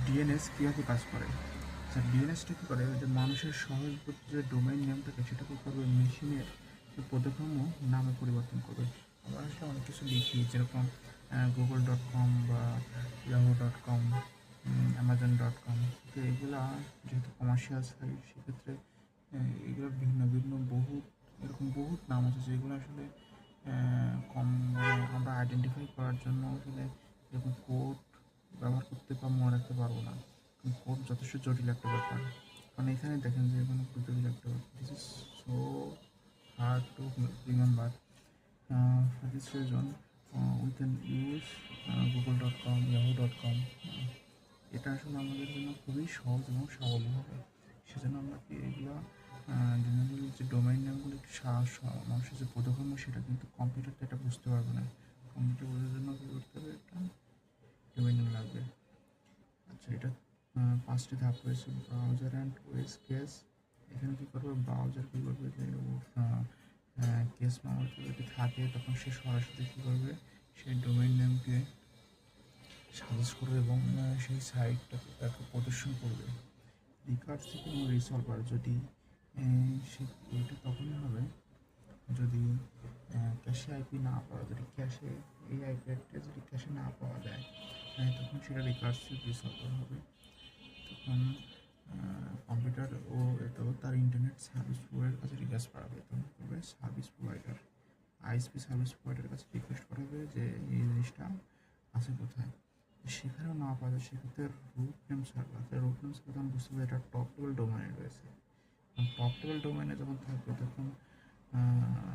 DNS কীভাবে কাজ করে? আচ্ছা, ডিএনএসটা কী করে, যে মানুষের সহজবোধ্য যে ডোমেইন নেম থাকে সেটা কী করবে, মেশিনের বোধগম্য নামে পরিবর্তন করবে। আমরা আসলে অনেক কিছু লিখি, যেরকম google.com বা yahoo.com, amazon.com। তো এগুলা যেহেতু কমার্শিয়াল সাইট, সেক্ষেত্রে এগুলোর ভিন্ন ভিন্ন এরকম বহুত নাম আছে, যেগুলো আসলে কম মানে আমরা আইডেন্টিফাই করার জন্য আসলে এরকম কোড ব্যবহার করতে বা মনে রাখতে পারবো না। কোড যথেষ্ট জটিল একটা ব্যাপার। কারণ এখানে দেখেন যে এখানে খুব জটিল একটা ব্যাপার, this is so hard to remember. For this reason we can use google.com, yahoo.com। এটা আসলে আমাদের জন্য খুবই সহজ এবং সাবলীল হবে। সেজন্য আমরা কি এগুলো জেনারেলি যে ডোমেইন নেমগুলো একটু মানুষের যে বোধগম্য, সেটা কিন্তু কম্পিউটারটা এটা বুঝতে পারবে না। কম্পিউটার বোঝার জন্য কী করতে হবে, একটা ডোমেইন নেম লাগবে। আচ্ছা, এটা 5টি ধাপ রয়েছে: ব্রাউজার অ্যান্ড ওয়েস কেস। এখানে কী করবে, ব্রাউজার কী করবে, যে কেস মাউস যদি থাকে তখন সে সরাসরি কী করবে, সেই ডোমেইন নেমকে সাজেস্ট করবে এবং সেই সাইটটাকে তাকে প্রদর্শন করবে। রিকার্সিভ এবং রিসলভার, যদি সে এটা তখনই হবে যদি ক্যাশে আইপি না পাওয়া, যদি ক্যাশে এই আইপি অ্যাড্রেস যদি ক্যাশে না পাওয়া যায়, তখন সেটা রিকার্সিভ রিসলভার হবে। তখন কম্পিউটার ও এটাও তার ইন্টারনেট সার্ভিস প্রোভাইডারের কাছে রিকোয়েস্ট পাঠাবে। তখন করবে সার্ভিস প্রোভাইডার, আইএসপি সার্ভিস প্রোভাইডারের কাছে রিকোয়েস্ট পাঠাবে যে এই জিনিসটা আছে কোথায়। সেখানেও না পাওয়া যায়, সেক্ষেত্রে root name server, root name server তখন বুঝতে হবে এটা টপ লেভেল ডোমেইনে রয়েছে। টপ লেভেল ডোমেইনে যখন থাকবে, তখন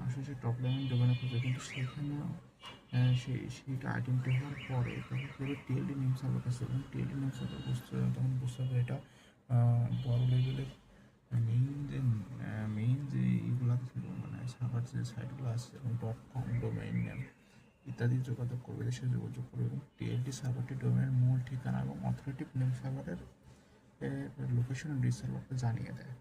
আসলে সেই টপ লেভেল ডোমেইনে খুঁজবে, কিন্তু সেখানেও সেইটা আইডেন্টি হওয়ার পরে তখন কী হবে, টিএলডি নেম সার্ভার কাছে, এবং টিএলডি নেম সার্ভার তখন বুঝতে হবে এটা বড় লেভেলের মেইন যে এইগুলো মানে সার্ভার যে সাইটগুলো আছে, যেমন .com ডোমেইন নেম ইত্যাদি যোগাযোগ করবে, সে যোগাযোগ করবে এবং টিএলডি সার্ভারটি ডোমেইনের মূল ঠিকানা এবং অথরিটিভ নেম সার্ভারের লোকেশন রিসার্ভারকে জানিয়ে দেয়।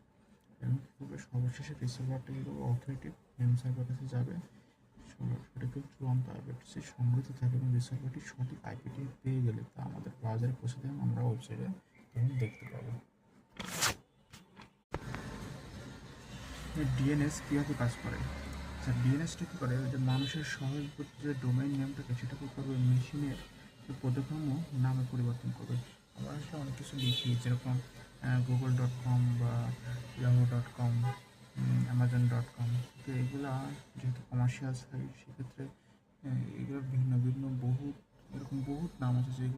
এবং কী করবে, সর্বশেষে রিসার্ভারটি অথরিটিভ নেম সার্ভার কাছে যাবে। সেটাকে চূড়ান্ত আইপিটি সংগঠিত থাকে এবং রিসার্ভারটি সঠিক আইপিটি পেয়ে গেলে তা আমাদের ব্রাউজারে পৌঁছে দেয়, আমরা ওয়েবসাইটে তখন দেখতে পাবো। ডিএনএস কীভাবে কাজ করে? আচ্ছা, ডিএনএসটা কী করে, যে মানুষের সহজবোধ্য যে ডোমেইন নেম থাকে সেটা কী করবে, মেশিনের বোধগম্য নামে পরিবর্তন করবে। আমরা আসলে অনেক কিছু লিখি, যেরকম google.com বা yahoo.com, amazon.com। তো এগুলা যেহেতু কমার্শিয়াল সাইট, সেক্ষেত্রে এগুলোর ভিন্ন ভিন্ন এরকম বহুত নাম আছে, যেগুলো